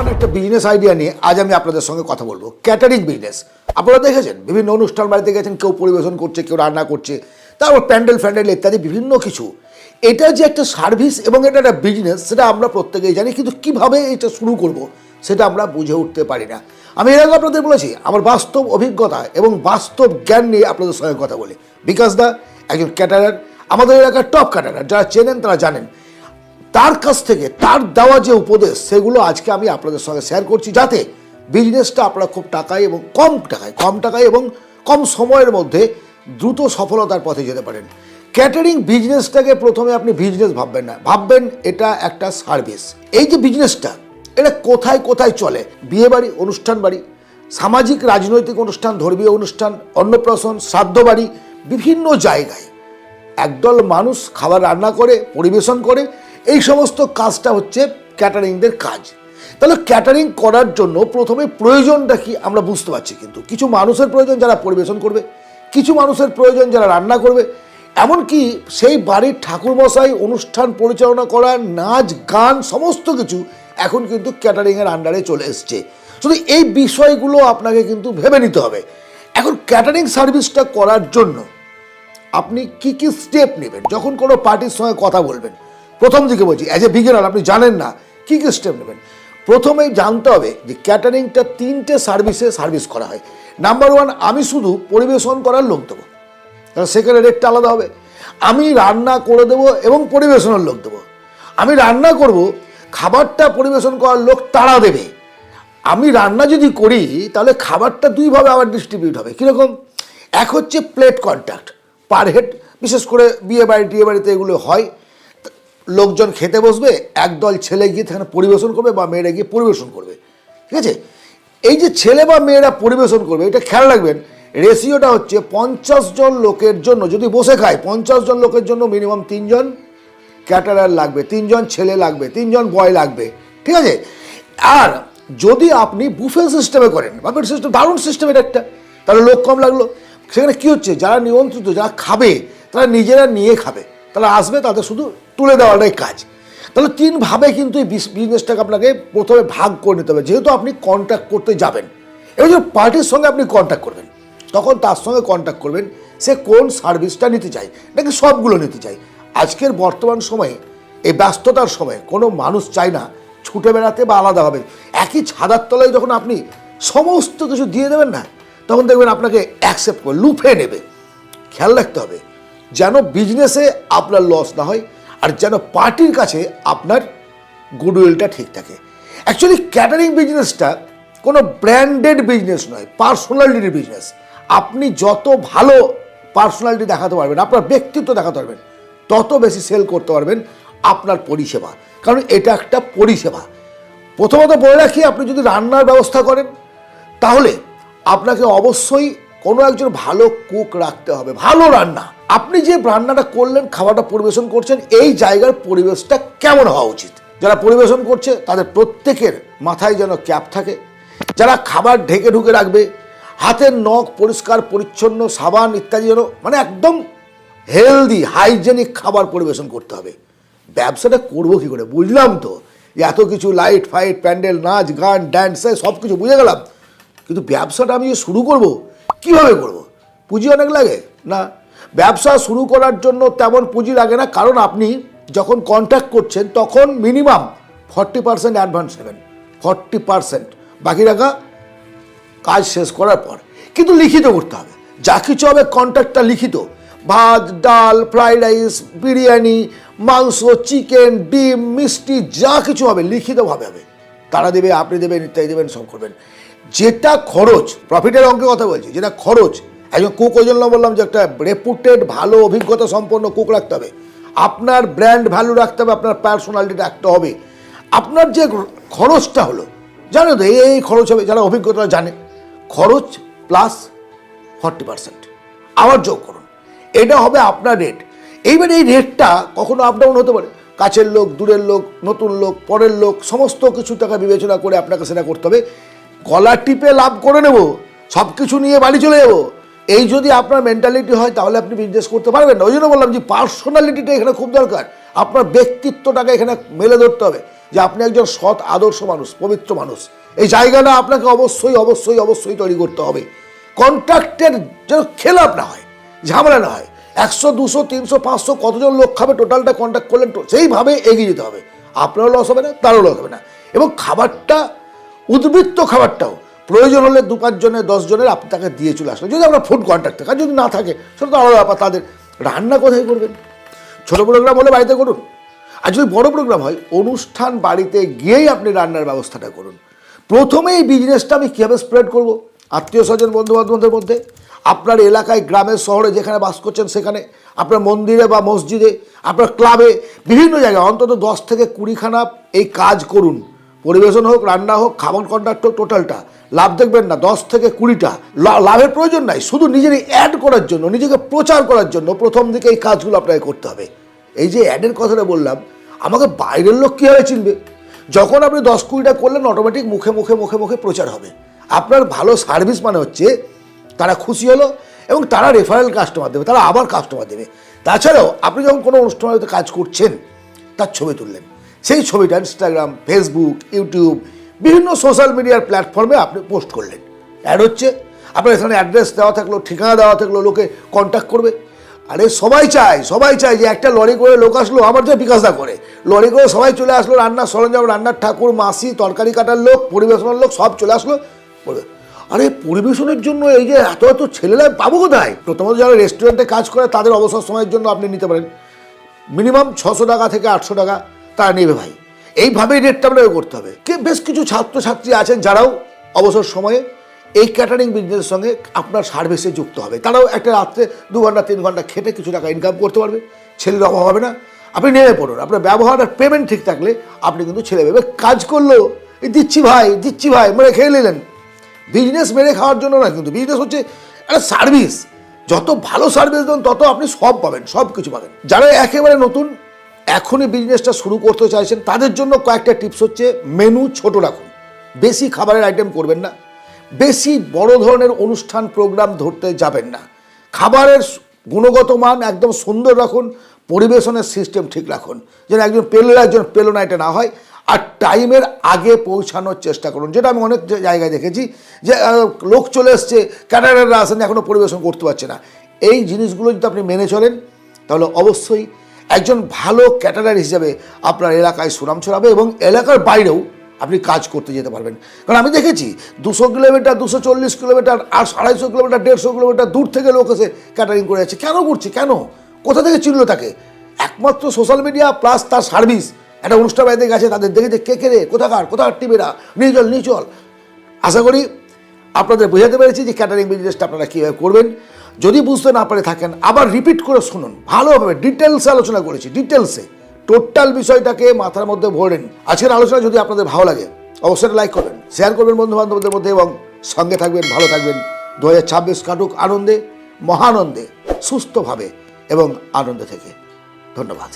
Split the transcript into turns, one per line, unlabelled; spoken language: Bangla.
এমন একটা বিজনেস আইডিয়া নিয়ে আজ আমি আপনাদের সঙ্গে কথা বলবো। Catering business. আপনারা দেখেছেন বিভিন্ন অনুষ্ঠান বাড়িতে গেছেন, কেউ পরিবেশন করছে, কেউ রান্না করছে, তারপর প্যান্ডেল ফ্যান্ডেল ইত্যাদি বিভিন্ন কিছু। এটা যে একটা সার্ভিস এবং এটা একটা বিজনেস, সেটা আমরা প্রত্যেকেই জানি, কিন্তু কীভাবে এটা শুরু করব সেটা আমরা বুঝে উঠতে পারি না। আমি এর আগে আপনাদের বলেছি আমার বাস্তব অভিজ্ঞতা এবং বাস্তব জ্ঞান নিয়ে আপনাদের সঙ্গে কথা বলি। বিকাশ দা একজন ক্যাটারার, আমাদের এলাকার টপ ক্যাটারার, যারা চেনেন তারা জানেন। তার কাছ থেকে তার দেওয়া যে উপদেশ সেগুলো আজকে আমি আপনাদের সঙ্গে শেয়ার করছি, যাতে বিজনেসটা আপনারা খুব টাকায় এবং কম টাকায় এবং কম সময়ের মধ্যে দ্রুত সফলতার পথে যেতে পারেন। ক্যাটারিং বিজনেসটাকে প্রথমে আপনি বিজনেস ভাববেন না, ভাববেন এটা একটা সার্ভিস। এই যে বিজনেসটা, এটা কোথায় কোথায় চলে? বিয়েবাড়ি, অনুষ্ঠান বাড়ি, সামাজিক রাজনৈতিক অনুষ্ঠান, ধর্মীয় অনুষ্ঠান, অন্নপ্রাশন, শ্রাদ্ধ বাড়ি, বিভিন্ন জায়গায় একদল মানুষ খাবার রান্না করে পরিবেশন করে। এই সমস্ত কাজটা হচ্ছে ক্যাটারিংদের কাজ। তাহলে ক্যাটারিং করার জন্য প্রথমে প্রয়োজনটা কি আমরা বুঝতে পারছি, কিন্তু কিছু মানুষের প্রয়োজন যারা পরিবেশন করবে, কিছু মানুষের প্রয়োজন যারা রান্না করবে, এমনকি সেই বাড়ির ঠাকুরমশাই অনুষ্ঠান পরিচালনা করা, নাচ গান সমস্ত কিছু এখন কিন্তু ক্যাটারিংয়ের আন্ডারে চলে এসছে। শুধু এই বিষয়গুলো আপনাকে কিন্তু ভেবে নিতে হবে। এখন ক্যাটারিং সার্ভিসটা করার জন্য আপনি কি কি স্টেপ নেবেন যখন কোনো পার্টির সঙ্গে কথা বলবেন? প্রথম দিকে বলছি, অ্যাজ এ বিগিনার আপনি জানেন না কি কি স্টেপ নেবেন। প্রথমেই জানতে হবে যে ক্যাটারিংটা তিনটে সার্ভিসে সার্ভিস করা হয়। নাম্বার ওয়ান, আমি শুধু পরিবেশন করার লোক দেবো, কারণ সেখানে রেটটা আলাদা হবে। আমি রান্না করে দেবো এবং পরিবেশনের লোক দেবো। আমি রান্না করব, খাবারটা পরিবেশন করার লোক তারা দেবে। আমি রান্না যদি করি তাহলে খাবারটা দুইভাবে আবার ডিস্ট্রিবিউট হবে। কীরকম? এক হচ্ছে প্লেট কন্ট্যাক্ট পার হেড, বিশেষ করে বিয়ে বাড়িতে এগুলো হয়। লোকজন খেতে বসবে, একদল ছেলে গিয়ে সেখানে পরিবেশন করবে বা মেয়েরা গিয়ে পরিবেশন করবে, ঠিক আছে? এই যে ছেলে বা মেয়েরা পরিবেশন করবে, এটা খেয়াল রাখবেন, রেশিওটা হচ্ছে 50 জন লোকের জন্য যদি বসে খায়, 50 জন লোকের জন্য মিনিমাম 3 জন ক্যাটারার লাগবে, 3 জন ছেলে লাগবে, 3 জন বয় লাগবে, ঠিক আছে? আর যদি আপনি বুফে সিস্টেমে করেন, বাফেট সিস্টেম দারুণ সিস্টেম এটা একটা, তাহলে লোক কম লাগলো। সেখানে কী হচ্ছে, যারা নিমন্ত্রিত, যারা খাবে তারা নিজেরা নিয়ে খাবে, তারা আসবে, তাদের শুধু তুলে দেওয়াটাই কাজ। তাহলে তিনভাবে কিন্তু এই বিজনেসটাকে আপনাকে প্রথমে ভাগ করে নিতে হবে। যেহেতু আপনি কন্ট্যাক্ট করতে যাবেন, এবার যে পার্টির সঙ্গে আপনি কন্ট্যাক্ট করবেন, তখন তার সঙ্গে কন্ট্যাক্ট করবেন সে কোন সার্ভিসটা নিতে চায়, নাকি সবগুলো নিতে চায়। আজকের বর্তমান সময়ে, এই ব্যস্ততার সময়ে কোনো মানুষ চায় না ছুটে বেড়াতে বা আলাদাভাবে। একই ছাদার তলায় যখন আপনি সমস্ত কিছু দিয়ে দেবেন না, তখন দেখবেন আপনাকে অ্যাকসেপ্ট করে লুফে নেবে। খেয়াল রাখতে হবে যেন বিজনেসে আপনার লস না হয়, আর যেন পার্টির কাছে আপনার গুডউইলটা ঠিক থাকে। অ্যাকচুয়ালি ক্যাটারিং বিজনেসটা কোনো ব্র্যান্ডেড বিজনেস নয়, পার্সোনালিটির বিজনেস। আপনি যত ভালো পার্সোনালিটি দেখাতে পারবেন, আপনার ব্যক্তিত্ব দেখাতে পারবেন, তত বেশি সেল করতে পারবেন আপনার পরিষেবা, কারণ এটা একটা পরিষেবা। প্রথমত বলে রাখি, আপনি যদি রান্নার ব্যবস্থা করেন তাহলে আপনাকে অবশ্যই কোনো একজন ভালো কুক রাখতে হবে, ভালো রান্না। আপনি যে রান্নাটা করলেন, খাবারটা পরিবেশন করছেন, এই জায়গার পরিবেশটা কেমন হওয়া উচিত? যারা পরিবেশন করছে তাদের প্রত্যেকের মাথায় যেন ক্যাপ থাকে, যারা খাবার ঢেকে ঢুকে রাখবে, হাতের নখ পরিষ্কার পরিচ্ছন্ন, সাবান ইত্যাদি যেন, মানে একদম হেলদি হাইজেনিক খাবার পরিবেশন করতে হবে। ব্যবসাটা করবো কী করে? বুঝলাম তো এত কিছু লাইট ফাইট, প্যান্ডেল, নাচ গান, ড্যান্স, সব কিছু বুঝে গেলাম, কিন্তু ব্যবসাটা আমি শুরু করব কিভাবে করব? পুঁজি অনেক লাগে না? ব্যবসা শুরু করার জন্য তেমন পুঁজি লাগে না, কারণ আপনি যখন কন্ট্যাক্ট করছেন তখন মিনিমাম 40% অ্যাডভান্স নেবেন, 40%, বাকি টাকা কাজ শেষ করার পর। কিন্তু লিখিত করতে হবে, যা কিছু হবে কন্ট্যাক্টটা লিখিত। ভাত, ডাল, ফ্রাইড রাইস, বিরিয়ানি, মাংস, চিকেন, ডিম, মিষ্টি, যা কিছু হবে লিখিতভাবে হবে। তারা দেবে, আপনি দেবেন, ইত্যাদি দেবেন, সব করবেন। যেটা খরচ, প্রফিটের অঙ্কে কথা বলছি, যেটা খরচ, একজন কুক, ওই জন্য বললাম যে একটা রেপুটেড ভালো অভিজ্ঞতা সম্পন্ন কুক রাখতে হবে, আপনার ব্র্যান্ড ভ্যালু রাখতে হবে, আপনার পার্সোনালিটি রাখতে হবে। আপনার যে খরচটা হলো, জানো তো এই খরচ হবে, যারা অভিজ্ঞতা জানে, খরচ প্লাস 40% আবার যোগ করুন, এটা হবে আপনার রেট। এইবার এই রেটটা কখনো আপ ডাউন হতে পারে, কাছের লোক, দূরের লোক, নতুন লোক, পরের লোক, সমস্ত কিছু টাকা বিবেচনা করে আপনাকে সেটা করতে হবে। গলা টিপে লাভ করে নেব, সব কিছু নিয়ে বাড়ি চলে যাবো, এই যদি আপনার মেন্টালিটি হয় তাহলে আপনি বিজনেস করতে পারবেন না। ওই জন্য বললাম যে পার্সোনালিটিটা এখানে খুব দরকার, আপনার ব্যক্তিত্বটাকে এখানে মেলে ধরতে হবে। যে আপনি একজন সৎ আদর্শ মানুষ, পবিত্র মানুষ। এই জায়গাটা আপনাকে অবশ্যই অবশ্যই অবশ্যই তৈরি করতে হবে। কন্ট্রাক্টের যেন খেলাপ না হয়, ঝামেলা না হয়। 100, 200, 300, 500 কতজন লোক খাবে টোটালটা কন্ট্যাক্ট করলেন, সেইভাবে এগিয়ে যেতে হবে। আপনারও লস হবে না, তারও লস হবে না। এবং খাবারটা, উদ্বৃত্ত খাবারটাও প্রয়োজন হলে 2-5 জনের 10 জনের আপনি তাকে দিয়ে চলে আসলেন, যদি আপনার ফুড কন্ট্রাক্ট থাকে। আর যদি না থাকে সেটা তো আলাদা ব্যাপার। তাদের রান্না কোথায় করবেন? ছোটো প্রোগ্রাম হলে বাড়িতে করুন, আর যদি বড় প্রোগ্রাম হয় অনুষ্ঠান বাড়িতে গিয়েই আপনি রান্নার ব্যবস্থাটা করুন। প্রথমে এই বিজনেসটা আমি কীভাবে স্প্রেড করব? আত্মীয় স্বজন, বন্ধু বান্ধবদের মধ্যে, আপনার এলাকায়, গ্রামের, শহরে যেখানে বাস করছেন সেখানে, আপনার মন্দিরে বা মসজিদে, আপনার ক্লাবে, বিভিন্ন জায়গায় অন্তত 10 থেকে 20খানা এই কাজ করুন। পরিবেশন হোক, রান্না হোক, খাবার কন্ট্রাক্ট হোক, টোটালটা। লাভ দেখবেন না 10 থেকে 20টা। লাভের প্রয়োজন নাই, শুধু নিজের অ্যাড করার জন্য, নিজেকে প্রচার করার জন্য প্রথম দিকে এই কাজগুলো আপনাকে করতে হবে। এই যে অ্যাডের কথাটা বললাম, আমাকে বাইরের লোক কীভাবে চিনবে? যখন আপনি 10-20টা করলেন, অটোমেটিক মুখে মুখে মুখে মুখে প্রচার হবে। আপনার ভালো সার্ভিস মানে হচ্ছে তারা খুশি হলো এবং তারা রেফারেল কাস্টমার দেবে, তারা আবার কাস্টমার দেবে। তাছাড়াও আপনি যখন কোনো অনুষ্ঠানে কাজ করছেন, তার ছবি তুললেন, সেই ছবিটা ইনস্টাগ্রাম, ফেসবুক, ইউটিউব, বিভিন্ন সোশ্যাল মিডিয়ার প্ল্যাটফর্মে আপনি পোস্ট করলেন। অ্যাড হচ্ছে, আপনার এখানে অ্যাড্রেস দেওয়া থাকলো, ঠিকানা দেওয়া থাকলো, লোকে কন্ট্যাক্ট করবে। আরে সবাই চায় যে একটা লরি করে লোক আসলো, আমার যে বিকাশদা করে লরি করে সবাই চলে আসলো, রান্নার সরঞ্জাম, রান্নার ঠাকুর, মাসি, তরকারি কাটার লোক, পরিবেশনের লোক সব চলে আসলো। আরে পরিবেশনের জন্য এই যে এত এত ছেলেরা পাবো কোথায়? প্রথমত যারা রেস্টুরেন্টে কাজ করে তাদের অবসর সময়ের জন্য আপনি নিতে পারেন। মিনিমাম 600 টাকা থেকে 800 টাকা তারা নেবে ভাই। এইভাবেই রেটটা আপনাকে করতে হবে। বেশ কিছু ছাত্রছাত্রী আছেন যারাও অবসর সময়ে এই ক্যাটারিং বিজনেসের সঙ্গে আপনার সার্ভিসে যুক্ত হবে। তারাও একটা রাত্রে 2 ঘন্টা 3 ঘন্টা খেটে কিছু টাকা ইনকাম করতে পারবে। ছেলের অভাব হবে না। আপনি নেমে পড়ুন। আপনার ব্যবহার আর পেমেন্ট ঠিক থাকলে আপনি কিন্তু ছেলে ভেবে কাজ করলেও দিচ্ছি ভাই মেরে খেয়ে নিলেন। বিজনেস মেরে খাওয়ার জন্য না, কিন্তু বিজনেস হচ্ছে একটা সার্ভিস। যত ভালো সার্ভিস দেন তত আপনি সব পাবেন, সব কিছু পাবেন। যারা একেবারে নতুন এখনই বিজনেসটা শুরু করতে চাইছেন তাদের জন্য কয়েকটা টিপস হচ্ছে, মেনু ছোট রাখুন, বেশি খাবারের আইটেম করবেন না, বেশি বড় ধরনের অনুষ্ঠান প্রোগ্রাম ধরতে যাবেন না, খাবারের গুণগত মান একদম সুন্দর রাখুন, পরিবেশনের সিস্টেম ঠিক রাখুন, যেন একজন পেলো না এটা না হয়। আর টাইমের আগে পৌঁছানোর চেষ্টা করুন, যেটা আমি অনেক জায়গায় দেখেছি যে লোক চলে এসছে, ক্যাটারাররা আসেন, এখনও পরিবেশন করতে পারছে না। এই জিনিসগুলো যদি আপনি মেনে চলেন তাহলে অবশ্যই একজন ভালো ক্যাটারার হিসেবে আপনার এলাকায় সুনাম ছড়াবে এবং এলাকার বাইরেও আপনি কাজ করতে যেতে পারবেন। কারণ আমি দেখেছি 200 কিলোমিটার, 240 কিলোমিটার, আর 250 কিলোমিটার, 150 কিলোমিটার দূর থেকে লোক এসে ক্যাটারিং করে যাচ্ছে। কেন করছে? কেন? কোথা থেকে চিনলো তাকে? একমাত্র সোশ্যাল মিডিয়া প্লাস তার সার্ভিস। একটা অনুষ্ঠান বাড়িতে গেছে, তাদের দেখে কে রে, কোথাকার টিমেরা, নিয়ে চল। আশা করি আপনাদের বোঝাতে পেরেছি যে ক্যাটারিং বিজনেসটা আপনারা কীভাবে করবেন। যদি বুঝতে না পারে থাকেন, আবার রিপিট করে শুনুন, ভালোভাবে ডিটেলসে আলোচনা করেছি, ডিটেলসে টোটাল বিষয়টাকে মাথার মধ্যে ভরেন। আজকের আলোচনা যদি আপনাদের ভালো লাগে অবশ্যই লাইক করবেন, শেয়ার করবেন বন্ধু বান্ধবদের মধ্যে এবং সঙ্গে থাকবেন, ভালো থাকবেন। 2026 কাটুক আনন্দে, মহানন্দে, সুস্থভাবে এবং আনন্দে থেকে। ধন্যবাদ।